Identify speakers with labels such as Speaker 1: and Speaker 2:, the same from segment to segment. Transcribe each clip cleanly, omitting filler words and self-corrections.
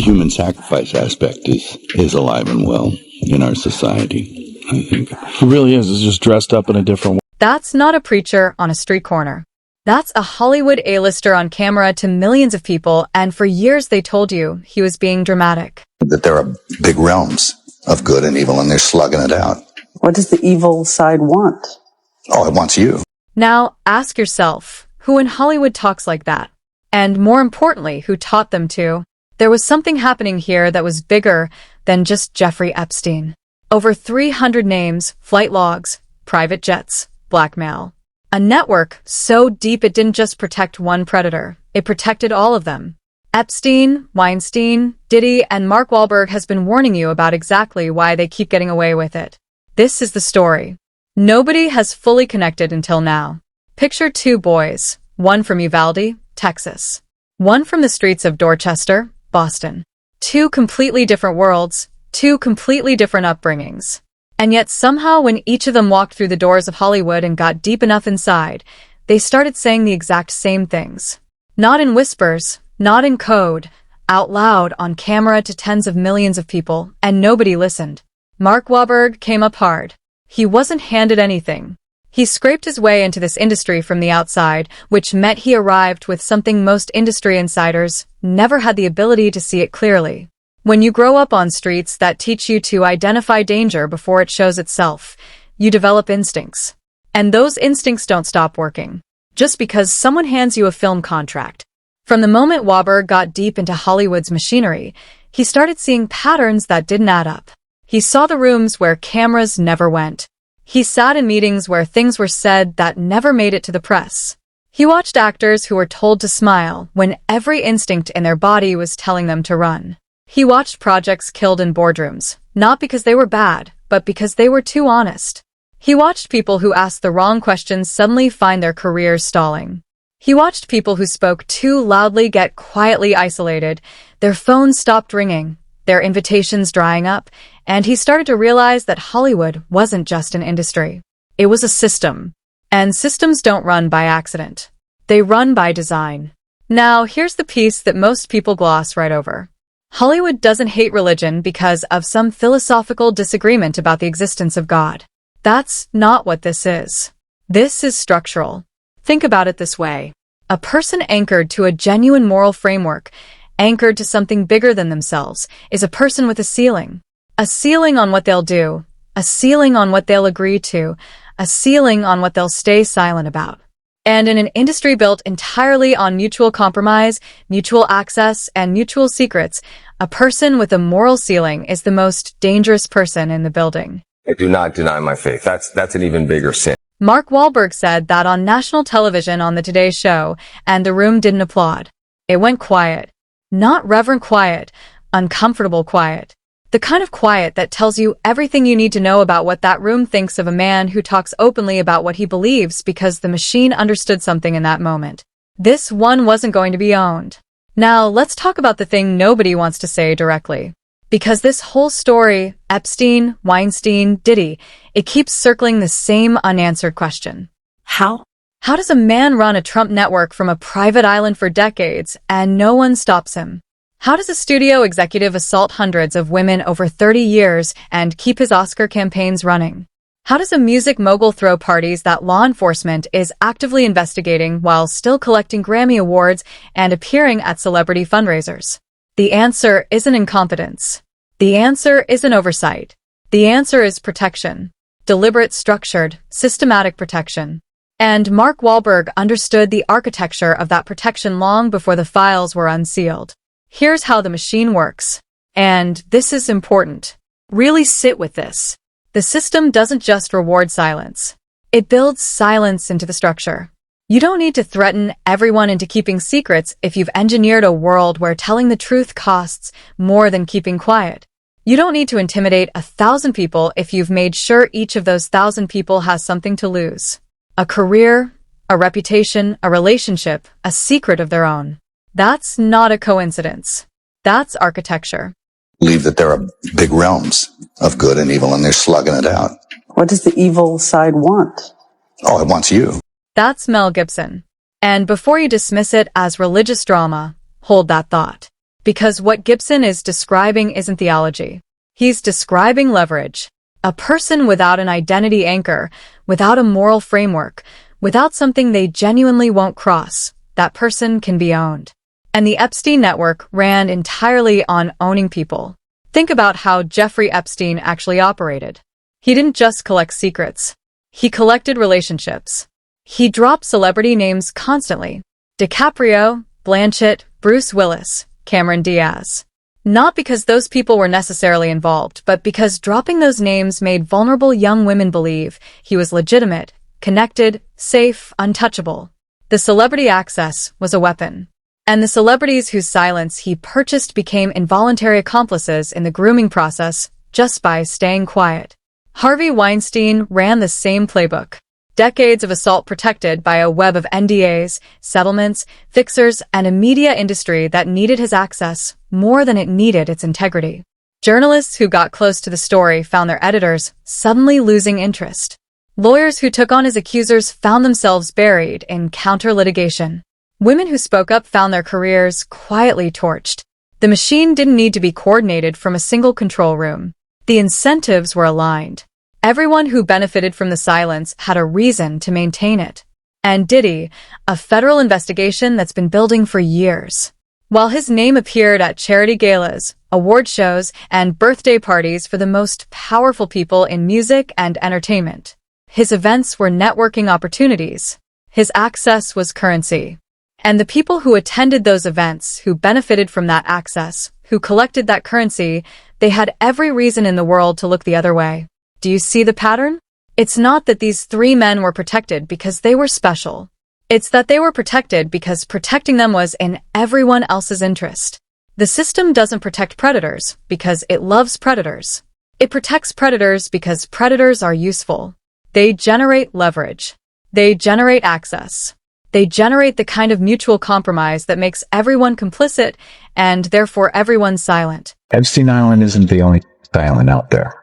Speaker 1: human sacrifice aspect is alive and well in our society, I think.
Speaker 2: It really is. It's just dressed up in a different way.
Speaker 3: That's not a preacher on a street corner. That's a Hollywood A-lister on camera to millions of people, and for years they told you he was being dramatic.
Speaker 4: That there are big realms of good and evil, and they're slugging it out.
Speaker 5: What does the evil side want?
Speaker 4: Oh, it wants you.
Speaker 3: Now, ask yourself, who in Hollywood talks like that? And more importantly, who taught them to? There was something happening here that was bigger than just Jeffrey Epstein. Over 300 names, flight logs, private jets, blackmail. A network so deep it didn't just protect one predator, it protected all of them. Epstein, Weinstein, Diddy, and Mark Wahlberg has been warning you about exactly why they keep getting away with it. This is the story. Nobody has fully connected until now. Picture two boys, one from Uvalde, Texas. One from the streets of Dorchester, Boston. Two completely different worlds, two completely different upbringings. And yet somehow when each of them walked through the doors of Hollywood and got deep enough inside, they started saying the exact same things. Not in whispers, not in code, out loud on camera to tens of millions of people, and nobody listened. Mark Wahlberg came up hard. He wasn't handed anything. He scraped his way into this industry from the outside, which meant he arrived with something most industry insiders never had the ability to see it clearly. When you grow up on streets that teach you to identify danger before it shows itself, you develop instincts. And those instincts don't stop working just because someone hands you a film contract. From the moment Wahlberg got deep into Hollywood's machinery, he started seeing patterns that didn't add up. He saw the rooms where cameras never went. He sat in meetings where things were said that never made it to the press. He watched actors who were told to smile when every instinct in their body was telling them to run. He watched projects killed in boardrooms, not because they were bad, but because they were too honest. He watched people who asked the wrong questions suddenly find their careers stalling. He watched people who spoke too loudly get quietly isolated, their phones stopped ringing, their invitations drying up, and he started to realize that Hollywood wasn't just an industry. It was a system. And systems don't run by accident. They run by design. Now, here's the piece that most people gloss right over. Hollywood doesn't hate religion because of some philosophical disagreement about the existence of God. That's not what this is. This is structural. Think about it this way. A person anchored to a genuine moral framework, anchored to something bigger than themselves, is a person with a ceiling. A ceiling on what they'll do, a ceiling on what they'll agree to, a ceiling on what they'll stay silent about. And in an industry built entirely on mutual compromise, mutual access, and mutual secrets, a person with a moral ceiling is the most dangerous person in the building.
Speaker 6: I do not deny my faith. That's an even bigger sin.
Speaker 3: Mark Wahlberg said that on national television on the Today Show, and the room didn't applaud. It went quiet. Not reverent quiet, uncomfortable quiet. The kind of quiet that tells you everything you need to know about what that room thinks of a man who talks openly about what he believes because the machine understood something in that moment. This one wasn't going to be owned. Now, let's talk about the thing nobody wants to say directly. Because this whole story, Epstein, Weinstein, Diddy, it keeps circling the same unanswered question.
Speaker 5: How?
Speaker 3: How does a man run a Trump network from a private island for decades and no one stops him? How does a studio executive assault hundreds of women over 30 years and keep his Oscar campaigns running? How does a music mogul throw parties that law enforcement is actively investigating while still collecting Grammy Awards and appearing at celebrity fundraisers? The answer isn't incompetence. The answer isn't oversight. The answer is protection. Deliberate, structured, systematic protection. And Mark Wahlberg understood the architecture of that protection long before the files were unsealed. Here's how the machine works. And this is important. Really sit with this. The system doesn't just reward silence. It builds silence into the structure. You don't need to threaten everyone into keeping secrets if you've engineered a world where telling the truth costs more than keeping quiet. You don't need to intimidate 1,000 people if you've made sure each of those 1,000 people has something to lose. A career, a reputation, a relationship, a secret of their own. That's not a coincidence. That's architecture.
Speaker 4: Believe that there are big realms of good and evil, and they're slugging it out.
Speaker 5: What does the evil side want?
Speaker 4: Oh, it wants you.
Speaker 3: That's Mel Gibson. And before you dismiss it as religious drama, hold that thought. Because what Gibson is describing isn't theology. He's describing leverage. A person without an identity anchor, without a moral framework, without something they genuinely won't cross, that person can be owned. And the Epstein network ran entirely on owning people. Think about how Jeffrey Epstein actually operated. He didn't just collect secrets. He collected relationships. He dropped celebrity names constantly. DiCaprio, Blanchett, Bruce Willis, Cameron Diaz. Not because those people were necessarily involved, but because dropping those names made vulnerable young women believe he was legitimate, connected, safe, untouchable. The celebrity access was a weapon. And the celebrities whose silence he purchased became involuntary accomplices in the grooming process just by staying quiet. Harvey Weinstein ran the same playbook. Decades of assault protected by a web of NDAs, settlements, fixers, and a media industry that needed his access more than it needed its integrity. Journalists who got close to the story found their editors suddenly losing interest. Lawyers who took on his accusers found themselves buried in counter-litigation. Women who spoke up found their careers quietly torched. The machine didn't need to be coordinated from a single control room. The incentives were aligned. Everyone who benefited from the silence had a reason to maintain it. And Diddy, a federal investigation that's been building for years. While his name appeared at charity galas, award shows, and birthday parties for the most powerful people in music and entertainment, his events were networking opportunities. His access was currency. And the people who attended those events, who benefited from that access, who collected that currency, they had every reason in the world to look the other way. Do you see the pattern? It's not that these three men were protected because they were special. It's that they were protected because protecting them was in everyone else's interest. The system doesn't protect predators because it loves predators. It protects predators because predators are useful. They generate leverage. They generate access. They generate the kind of mutual compromise that makes everyone complicit and therefore everyone silent.
Speaker 7: Epstein Island isn't the only island out there.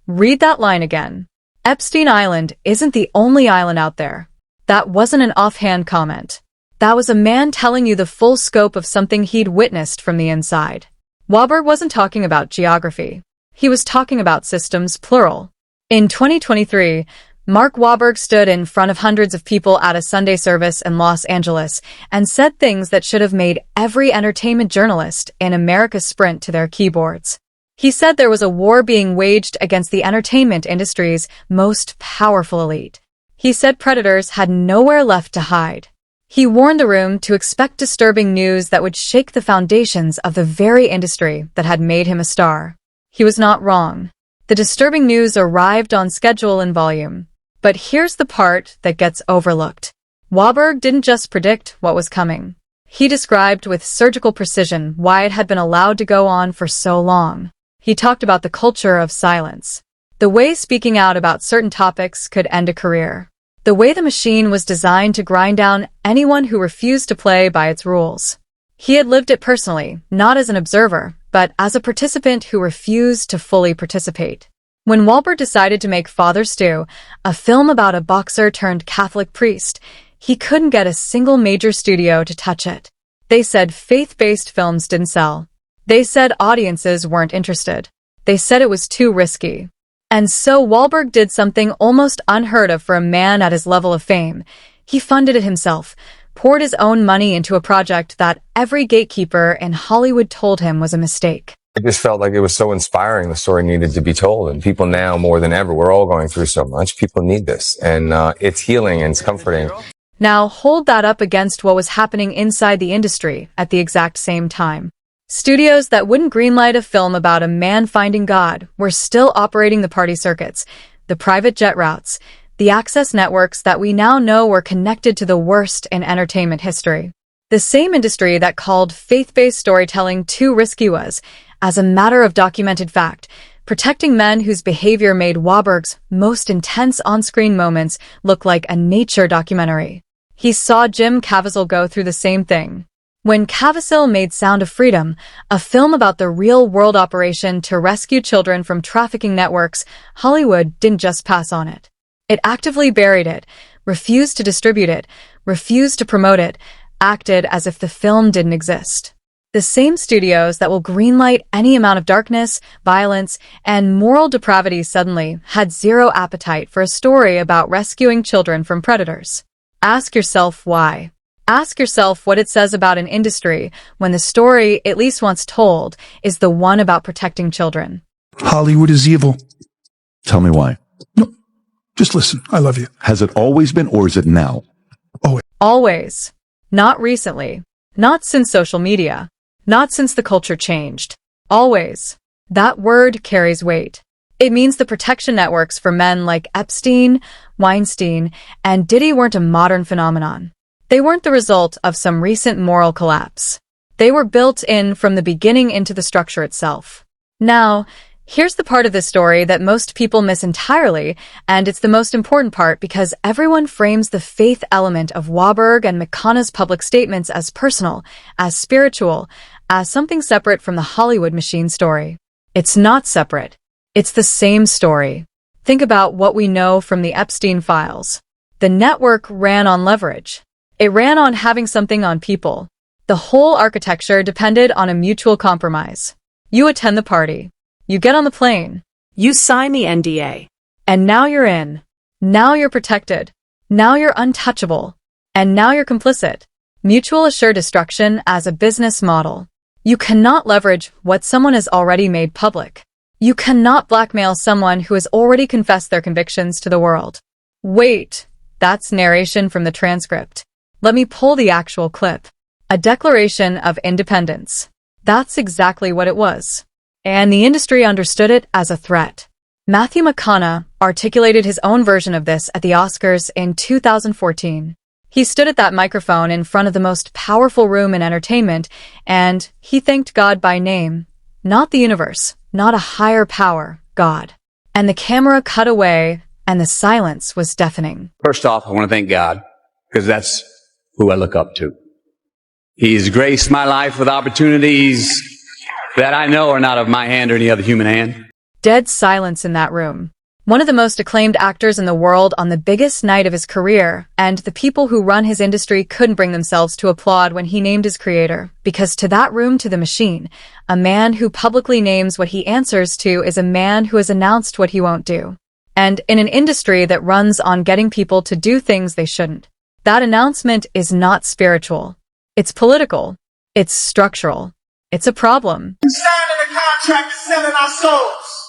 Speaker 3: Read that line again. Epstein Island isn't the only island out there. That wasn't an offhand comment. That was a man telling you the full scope of something he'd witnessed from the inside. Wahlberg wasn't talking about geography. He was talking about systems, plural. In 2023, Mark Wahlberg stood in front of hundreds of people at a Sunday service in Los Angeles and said things that should have made every entertainment journalist in America sprint to their keyboards. He said there was a war being waged against the entertainment industry's most powerful elite. He said predators had nowhere left to hide. He warned the room to expect disturbing news that would shake the foundations of the very industry that had made him a star. He was not wrong. The disturbing news arrived on schedule and volume. But here's the part that gets overlooked. Wahlberg didn't just predict what was coming. He described with surgical precision why it had been allowed to go on for so long. He talked about the culture of silence. The way speaking out about certain topics could end a career. The way the machine was designed to grind down anyone who refused to play by its rules. He had lived it personally, not as an observer, but as a participant who refused to fully participate. When Wahlberg decided to make Father Stu, a film about a boxer turned Catholic priest, he couldn't get a single major studio to touch it. They said faith-based films didn't sell. They said audiences weren't interested. They said it was too risky. And so Wahlberg did something almost unheard of for a man at his level of fame. He funded it himself, poured his own money into a project that every gatekeeper in Hollywood told him was a mistake.
Speaker 6: I just felt like it was so inspiring. The story needed to be told. And people now, more than ever, we're all going through so much. People need this. And it's healing and it's comforting.
Speaker 3: Now hold that up against what was happening inside the industry at the exact same time. Studios that wouldn't greenlight a film about a man finding God were still operating the party circuits, the private jet routes, the access networks that we now know were connected to the worst in entertainment history. The same industry that called faith-based storytelling too risky was, as a matter of documented fact, protecting men whose behavior made Wahlberg's most intense on-screen moments look like a nature documentary. He saw Jim Caviezel go through the same thing. When Caviezel made Sound of Freedom, a film about the real-world operation to rescue children from trafficking networks, Hollywood didn't just pass on it. It actively buried it, refused to distribute it, refused to promote it, acted as if the film didn't exist. The same studios that will greenlight any amount of darkness, violence, and moral depravity suddenly had zero appetite for a story about rescuing children from predators. Ask yourself why. Ask yourself what it says about an industry when the story, at least once told, is the one about protecting children.
Speaker 8: Hollywood is evil.
Speaker 7: Tell me why.
Speaker 8: No, just listen. I love you.
Speaker 7: Has it always been, or is it now?
Speaker 3: Always. Not recently. Not since social media. Not since the culture changed. Always. That word carries weight. It means the protection networks for men like Epstein, Weinstein, and Diddy weren't a modern phenomenon. They weren't the result of some recent moral collapse. They were built in from the beginning into the structure itself. Now, here's the part of this story that most people miss entirely, and it's the most important part because everyone frames the faith element of Wahlberg and McConaughey's public statements as personal, as spiritual, as something separate from the Hollywood machine story. It's not separate. It's the same story. Think about what we know from the Epstein files. The network ran on leverage. It ran on having something on people. The whole architecture depended on a mutual compromise. You attend the party. You get on the plane.
Speaker 9: You sign the NDA.
Speaker 3: And now you're in. Now you're protected. Now you're untouchable. And now you're complicit. Mutual assured destruction as a business model. You cannot leverage what someone has already made public. You cannot blackmail someone who has already confessed their convictions to the world. Wait, that's narration from the transcript. Let me pull the actual clip. A Declaration of Independence. That's exactly what it was. And the industry understood it as a threat. Matthew McConaughey articulated his own version of this at the Oscars in 2014. He stood at that microphone in front of the most powerful room in entertainment, and he thanked God by name, not the universe, not a higher power, God. And the camera cut away, and the silence was deafening.
Speaker 10: First off, I want to thank God, because that's who I look up to. He's graced my life with opportunities that I know are not of my hand or any other human hand.
Speaker 3: Dead silence in that room. One of the most acclaimed actors in the world on the biggest night of his career, and the people who run his industry couldn't bring themselves to applaud when he named his creator, because to that room, to the machine, a man who publicly names what he answers to is a man who has announced what he won't do. And in an industry that runs on getting people to do things they shouldn't. That announcement is not spiritual. It's political. It's structural. It's a problem.
Speaker 11: Signing a contract is selling our souls.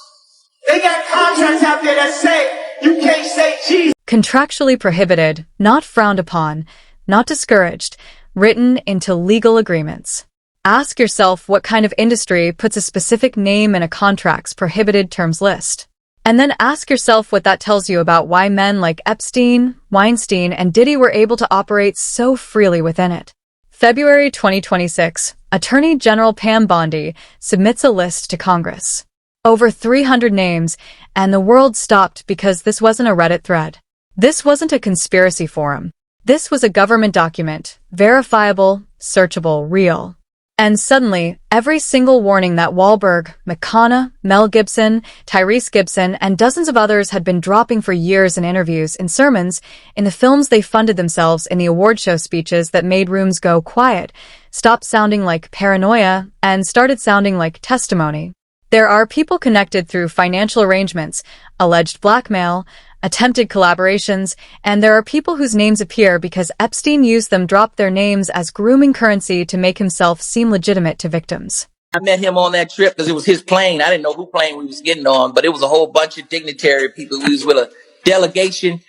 Speaker 11: They got contracts out there that say you can't say Jesus.
Speaker 3: Contractually prohibited, not frowned upon, not discouraged, written into legal agreements. Ask yourself what kind of industry puts a specific name in a contract's prohibited terms list. And then ask yourself what that tells you about why men like Epstein, Weinstein, and Diddy were able to operate so freely within it. February 2026, Attorney General Pam Bondi submits a list to Congress. Over 300 names, and the world stopped because this wasn't a Reddit thread. This wasn't a conspiracy forum. This was a government document, verifiable, searchable, real. And suddenly, every single warning that Wahlberg, McConaughey, Mel Gibson, Tyrese Gibson, and dozens of others had been dropping for years in interviews, in sermons, in the films they funded themselves, in the award show speeches that made rooms go quiet, stopped sounding like paranoia and started sounding like testimony. There are people connected through financial arrangements, alleged blackmail, attempted collaborations, and there are people whose names appear because Epstein used them, dropped their names as grooming currency to make himself seem legitimate to victims.
Speaker 12: I met him on that trip because it was his plane. I didn't know who plane we was getting on, but it was a whole bunch of dignitary people. We was with a delegation.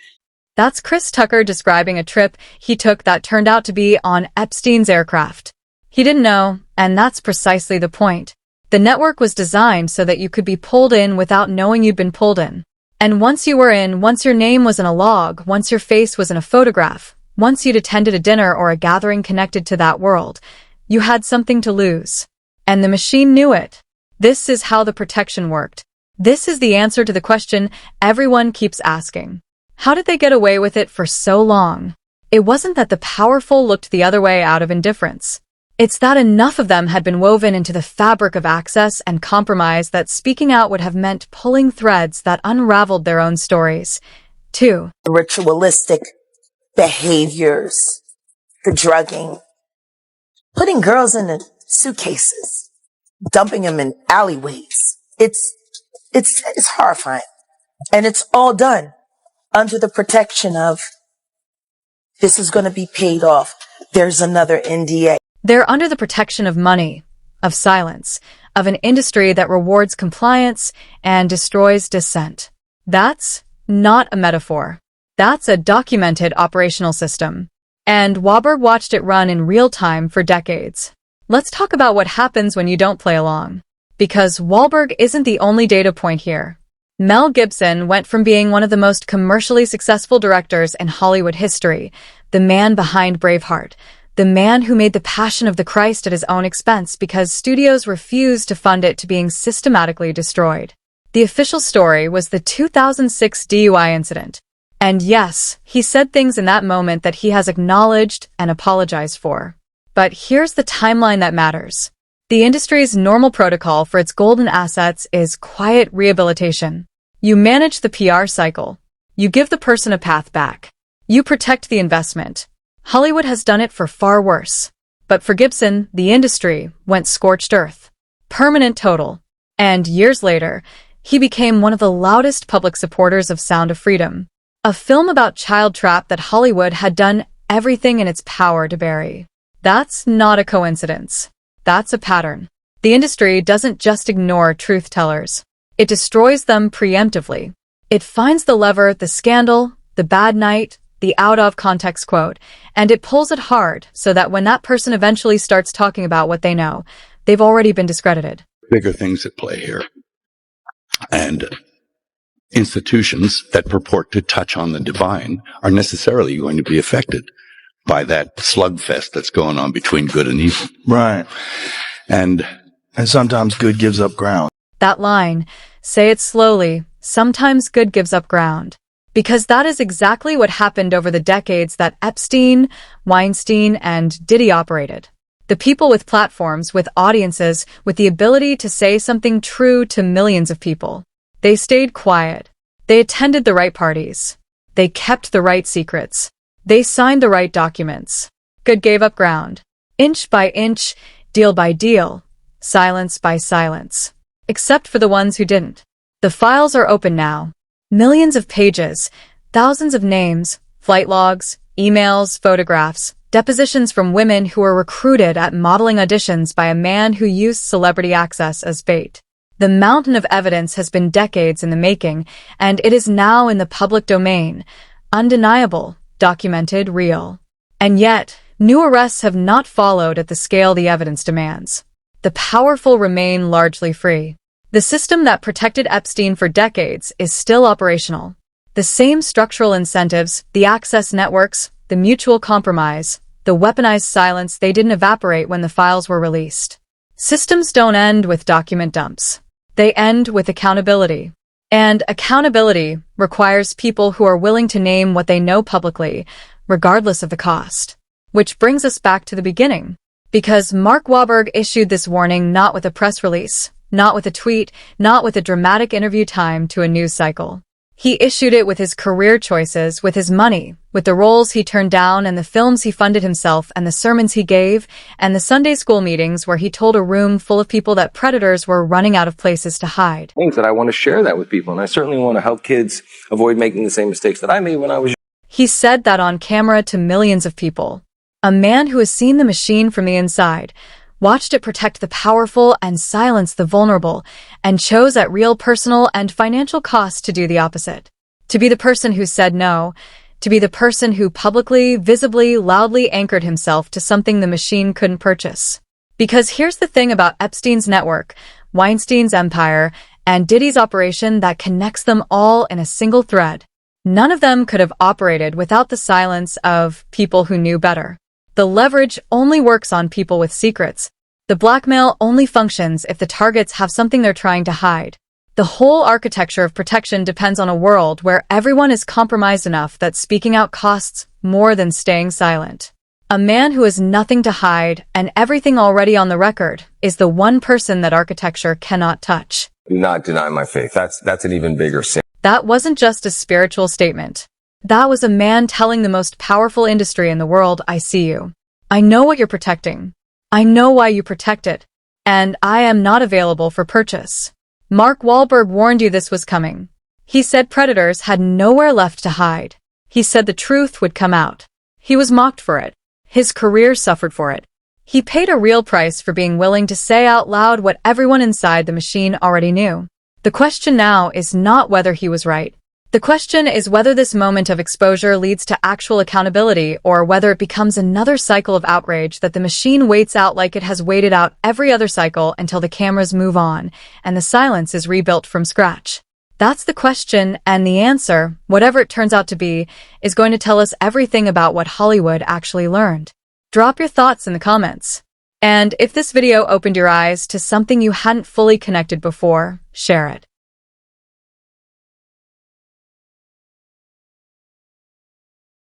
Speaker 3: That's Chris Tucker describing a trip he took that turned out to be on Epstein's aircraft. He didn't know, and that's precisely the point. The network was designed so that you could be pulled in without knowing you'd been pulled in. And once you were in, once your name was in a log, once your face was in a photograph, once you'd attended a dinner or a gathering connected to that world, you had something to lose. And the machine knew it. This is how the protection worked. This is the answer to the question everyone keeps asking. How did they get away with it for so long? It wasn't that the powerful looked the other way out of indifference. It's that enough of them had been woven into the fabric of access and compromise that speaking out would have meant pulling threads that unraveled their own stories. 2.
Speaker 13: Ritualistic behaviors, the drugging, putting girls in the suitcases, dumping them in alleyways. It's horrifying. And it's all done under the protection of this is going to be paid off. There's another NDA.
Speaker 3: They're under the protection of money, of silence, of an industry that rewards compliance and destroys dissent. That's not a metaphor. That's a documented operational system. And Wahlberg watched it run in real time for decades. Let's talk about what happens when you don't play along. Because Wahlberg isn't the only data point here. Mel Gibson went from being one of the most commercially successful directors in Hollywood history, the man behind Braveheart, the man who made The Passion of the Christ at his own expense because studios refused to fund it, to being systematically destroyed. The official story was the 2006 DUI incident. And yes, he said things in that moment that he has acknowledged and apologized for. But here's the timeline that matters. The industry's normal protocol for its golden assets is quiet rehabilitation. You manage the PR cycle. You give the person a path back. You protect the investment. Hollywood has done it for far worse. But for Gibson, the industry went scorched earth. Permanent total. And years later, he became one of the loudest public supporters of Sound of Freedom, a film about child trap that Hollywood had done everything in its power to bury. That's not a coincidence. That's a pattern. The industry doesn't just ignore truth tellers. It destroys them preemptively. It finds the lever, the scandal, the bad night, the out-of-context quote, and it pulls it hard so that when that person eventually starts talking about what they know, they've already been discredited.
Speaker 1: Bigger things at play here. And institutions that purport to touch on the divine are necessarily going to be affected by that slugfest that's going on between good and evil.
Speaker 2: Right.
Speaker 1: And
Speaker 2: sometimes good gives up ground.
Speaker 3: That line, say it slowly, sometimes good gives up ground. Because that is exactly what happened over the decades that Epstein, Weinstein, and Diddy operated. The people with platforms, with audiences, with the ability to say something true to millions of people. They stayed quiet. They attended the right parties. They kept the right secrets. They signed the right documents. Good gave up ground. Inch by inch, deal by deal, silence by silence. Except for the ones who didn't. The files are open now. Millions of pages, thousands of names, flight logs, emails, photographs, depositions from women who were recruited at modeling auditions by a man who used celebrity access as bait. The mountain of evidence has been decades in the making, and it is now in the public domain. Undeniable, documented, real. And yet, new arrests have not followed at the scale the evidence demands. The powerful remain largely free. The system that protected Epstein for decades is still operational. The same structural incentives, the access networks, the mutual compromise, the weaponized silence, they didn't evaporate when the files were released. Systems don't end with document dumps. They end with accountability. And accountability requires people who are willing to name what they know publicly, regardless of the cost. Which brings us back to the beginning. Because Mark Wahlberg issued this warning not with a press release, not with a tweet, not with a dramatic interview timed to a news cycle. He issued it with his career choices, with his money, with the roles he turned down and the films he funded himself and the sermons he gave, and the Sunday school meetings where he told a room full of people that predators were running out of places to hide.
Speaker 6: Things that I want to share that with people, and I certainly want to help kids avoid making the same mistakes that I made when I was young.
Speaker 3: He said that on camera to millions of people. A man who has seen the machine from the inside, watched it protect the powerful and silence the vulnerable, and chose at real personal and financial cost to do the opposite. To be the person who said no, to be the person who publicly, visibly, loudly anchored himself to something the machine couldn't purchase. Because here's the thing about Epstein's network, Weinstein's empire, and Diddy's operation that connects them all in a single thread. None of them could have operated without the silence of people who knew better. The leverage only works on people with secrets. The blackmail only functions if the targets have something they're trying to hide. The whole architecture of protection depends on a world where everyone is compromised enough that speaking out costs more than staying silent. A man who has nothing to hide and everything already on the record is the one person that architecture cannot touch.
Speaker 6: Do not deny my faith. That's an even bigger sin.
Speaker 3: That wasn't just a spiritual statement. That was a man telling the most powerful industry in the world, I see you. I know what you're protecting. I know why you protect it, and I am not available for purchase. Mark Wahlberg warned you this was coming. He said predators had nowhere left to hide. He said the truth would come out. He was mocked for it. His career suffered for it. He paid a real price for being willing to say out loud what everyone inside the machine already knew. The question now is not whether he was right. The question is whether this moment of exposure leads to actual accountability or whether it becomes another cycle of outrage that the machine waits out like it has waited out every other cycle until the cameras move on and the silence is rebuilt from scratch. That's the question, and the answer, whatever it turns out to be, is going to tell us everything about what Hollywood actually learned. Drop your thoughts in the comments. And if this video opened your eyes to something you hadn't fully connected before, share it.